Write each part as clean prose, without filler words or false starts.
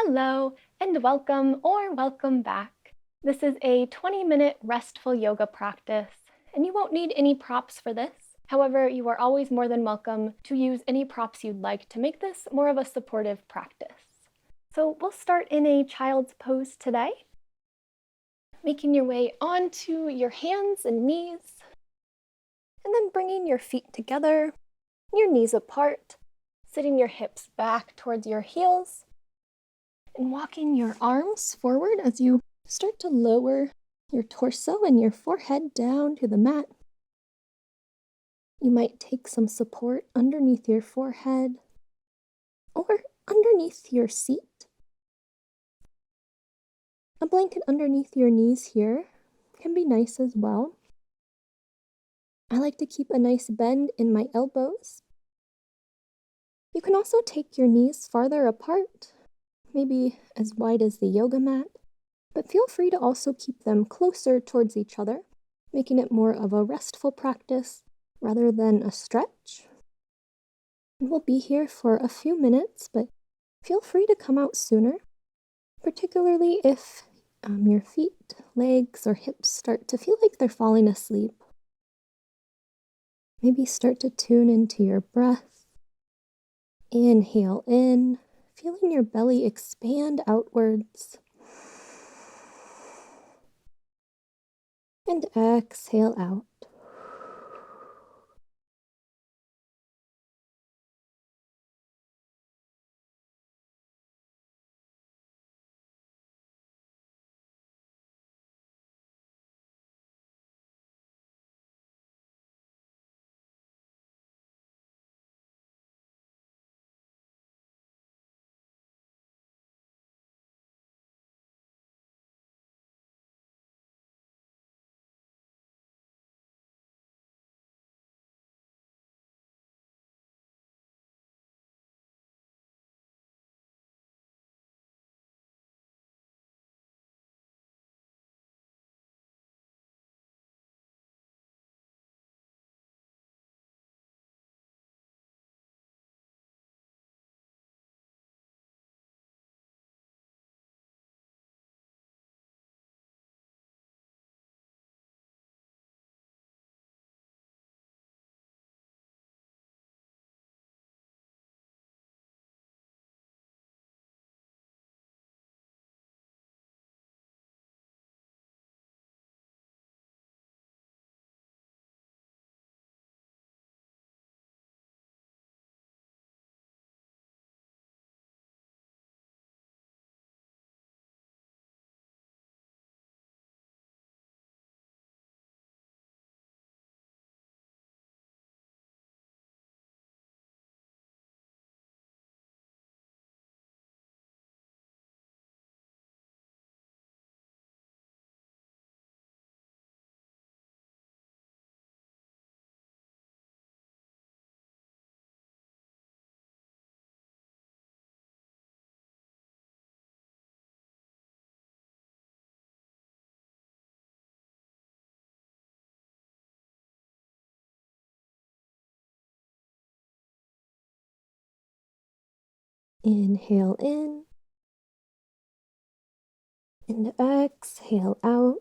Hello, and welcome or welcome back. This is a 20-minute restful yoga practice, and you won't need any props for this. However, you are always more than welcome to use any props you'd like to make this more of a supportive practice. So we'll start in a child's pose today, making your way onto your hands and knees, and then bringing your feet together, your knees apart, sitting your hips back towards your heels, and walking your arms forward as you start to lower your torso and your forehead down to the mat. You might take some support underneath your forehead or underneath your seat. A blanket underneath your knees here can be nice as well. I like to keep a nice bend in my elbows. You can also take your knees farther apart, maybe as wide as the yoga mat, but feel free to also keep them closer towards each other, making it more of a restful practice rather than a stretch. We'll be here for a few minutes, but feel free to come out sooner, particularly if your feet, legs, or hips start to feel like they're falling asleep. Maybe start to tune into your breath. Inhale in, feeling your belly expand outwards. And exhale out. Inhale in, and exhale out.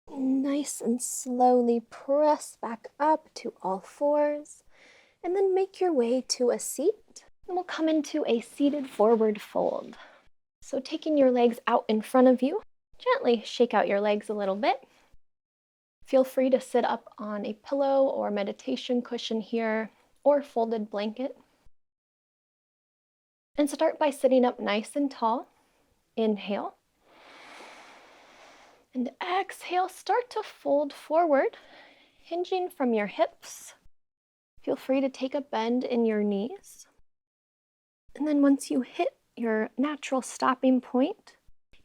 Nice and slowly press back up to all fours, and then make your way to a seat. And we'll come into a seated forward fold. So taking your legs out in front of you, gently shake out your legs a little bit. Feel free to sit up on a pillow or meditation cushion here, or folded blanket. And start by sitting up nice and tall. Inhale. And exhale, start to fold forward, hinging from your hips. Feel free to take a bend in your knees. And then once you hit your natural stopping point,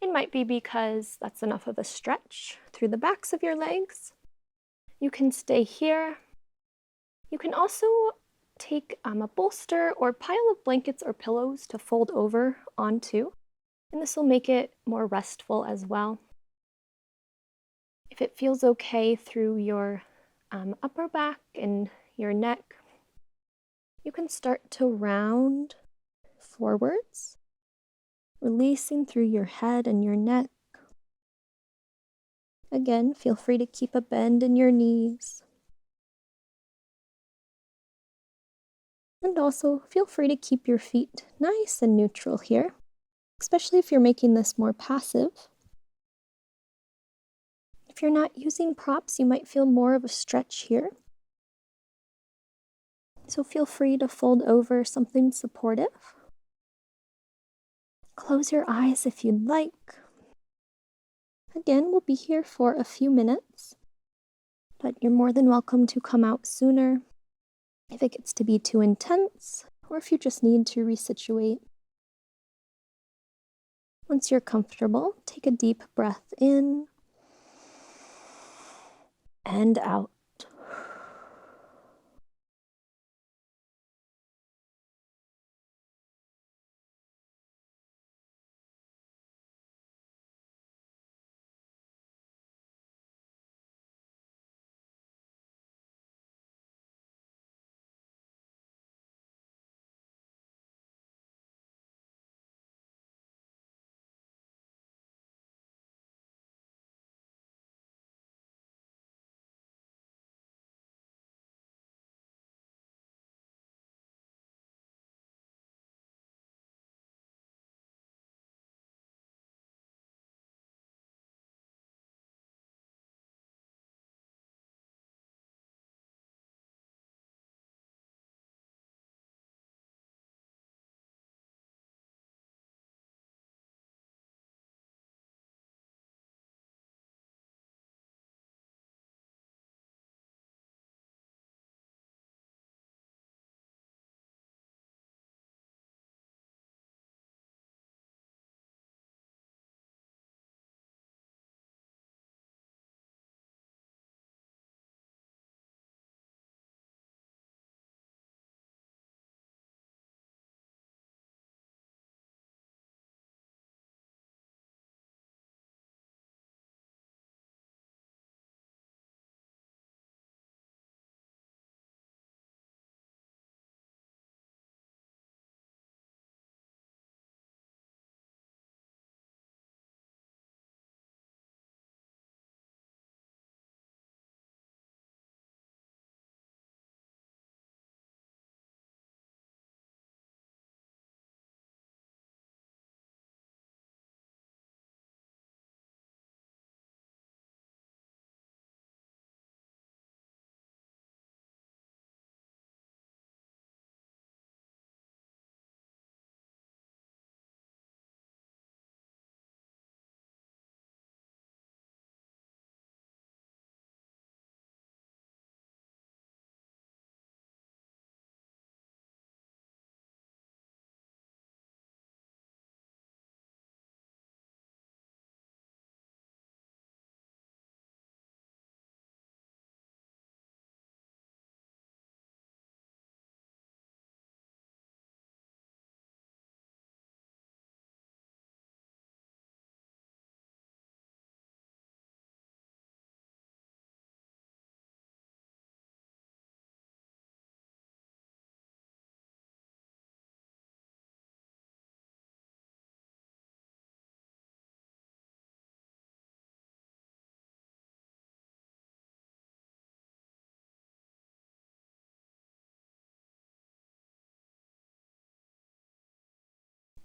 it might be because that's enough of a stretch through the backs of your legs. You can stay here. You can also take a bolster or pile of blankets or pillows to fold over onto, and this will make it more restful as well. If it feels okay through your upper back and your neck, you can start to round forwards, releasing through your head and your neck. Again, feel free to keep a bend in your knees. And also feel free to keep your feet nice and neutral here, especially if you're making this more passive. If you're not using props, you might feel more of a stretch here. So feel free to fold over something supportive. Close your eyes if you'd like. Again, we'll be here for a few minutes, but you're more than welcome to come out sooner if it gets to be too intense, or if you just need to resituate. Once you're comfortable, take a deep breath in and out.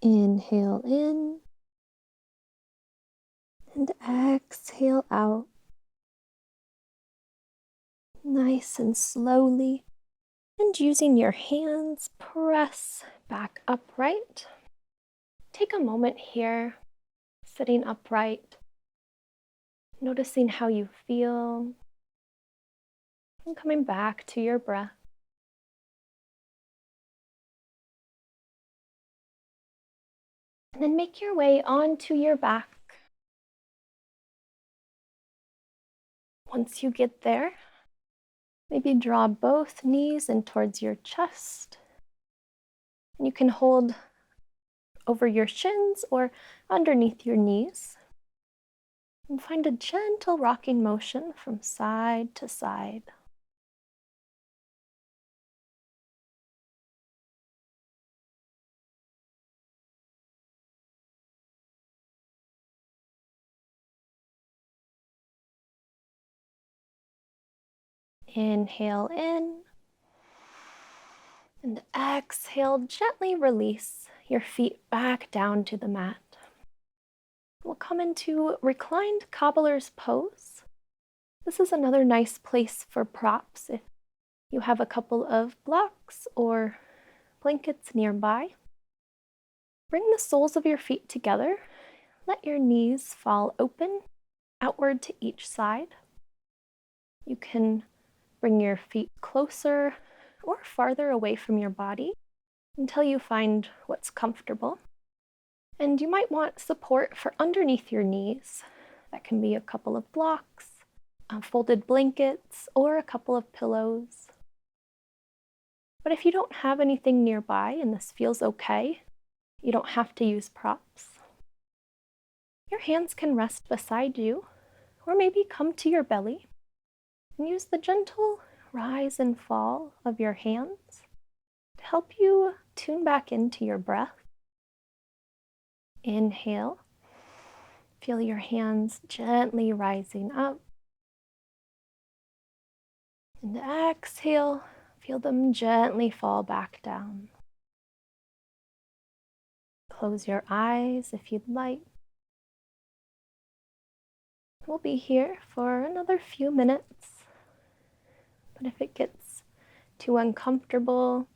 Inhale in and exhale out. Nice and slowly. And using your hands, press back upright. Take a moment here, sitting upright, noticing how you feel, and coming back to your breath. And then make your way onto your back. Once you get there, maybe draw both knees in towards your chest. And you can hold over your shins or underneath your knees. And find a gentle rocking motion from side to side. Inhale in. And exhale, gently release your feet back down to the mat. We'll come into Reclined Cobbler's pose. This is another nice place for props if you have a couple of blocks or blankets nearby. Bring the soles of your feet together. Let your knees fall open, outward to each side. You can bring your feet closer or farther away from your body until you find what's comfortable. And you might want support for underneath your knees. That can be a couple of blocks, folded blankets, or a couple of pillows. But if you don't have anything nearby and this feels okay, you don't have to use props. Your hands can rest beside you, or maybe come to your belly, and use the gentle rise and fall of your hands to help you tune back into your breath. Inhale. Feel your hands gently rising up. And exhale. Feel them gently fall back down. Close your eyes if you'd like. We'll be here for another few minutes. But if it gets too uncomfortable,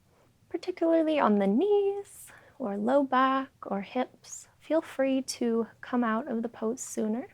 particularly on the knees or low back or hips, feel free to come out of the pose sooner.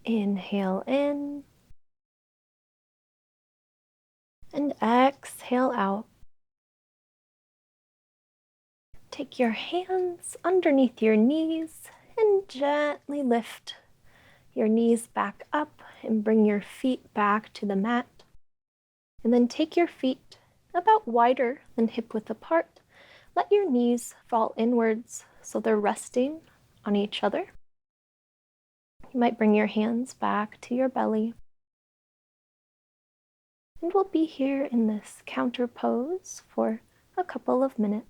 Inhale in. And exhale out. Take your hands underneath your knees and gently lift your knees back up and bring your feet back to the mat. And then take your feet about wider than hip width apart. Let your knees fall inwards so they're resting on each other. You might bring your hands back to your belly. And we'll be here in this counter pose for a couple of minutes.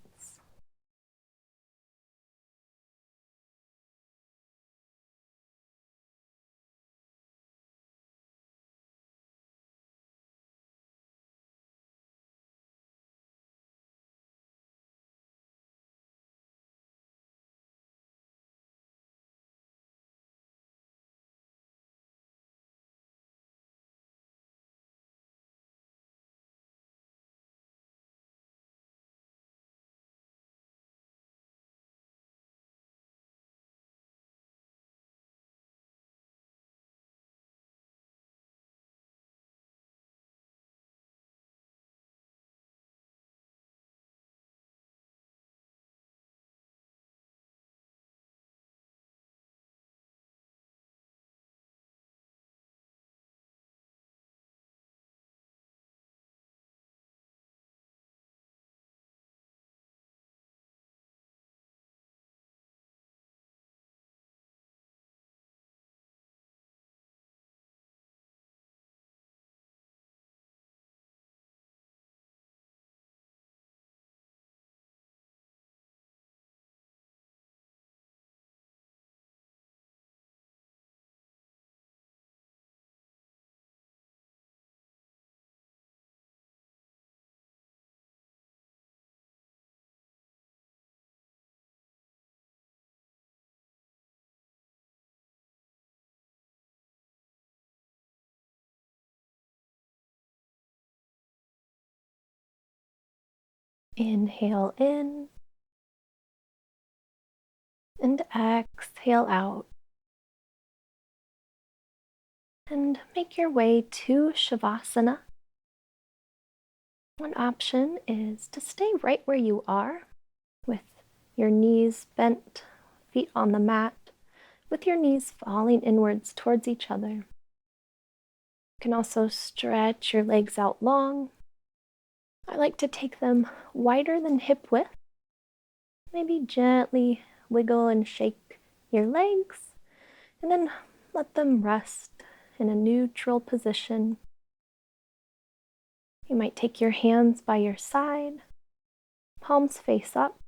Inhale in and exhale out. And make your way to Shavasana. One option is to stay right where you are with your knees bent, feet on the mat, with your knees falling inwards towards each other. You can also stretch your legs out long. I like to take them wider than hip width. Maybe gently wiggle and shake your legs, and then let them rest in a neutral position. You might take your hands by your side, palms face up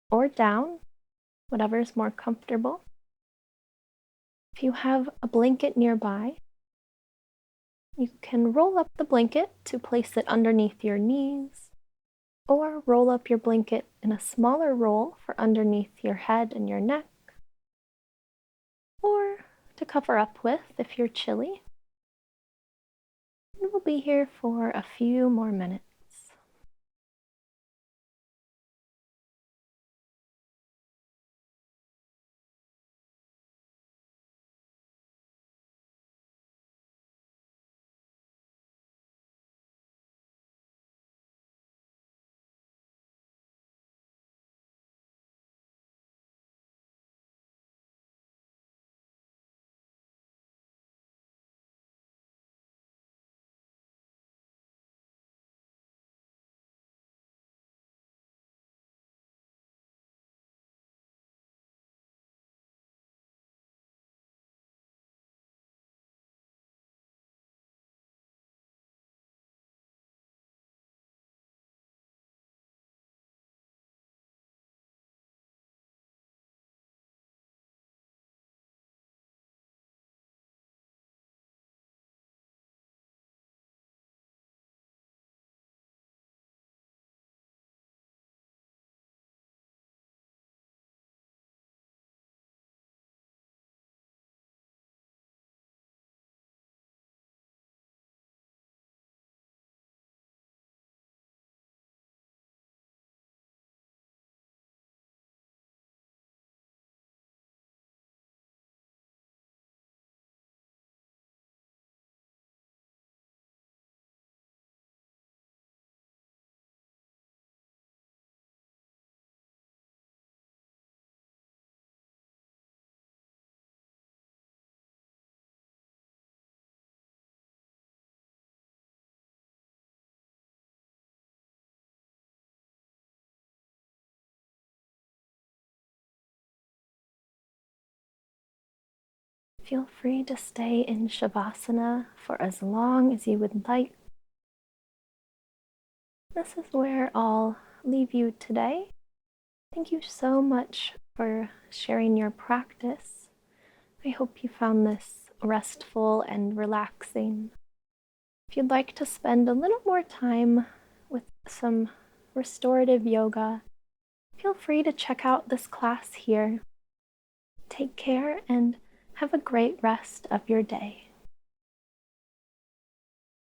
or down, whatever is more comfortable. If you have a blanket nearby, you can roll up the blanket to place it underneath your knees, or roll up your blanket in a smaller roll for underneath your head and your neck, or to cover up with if you're chilly. And we'll be here for a few more minutes. Feel free to stay in Shavasana for as long as you would like. This is where I'll leave you today. Thank you so much for sharing your practice. I hope you found this restful and relaxing. If you'd like to spend a little more time with some restorative yoga, feel free to check out this class here. Take care and have a great rest of your day.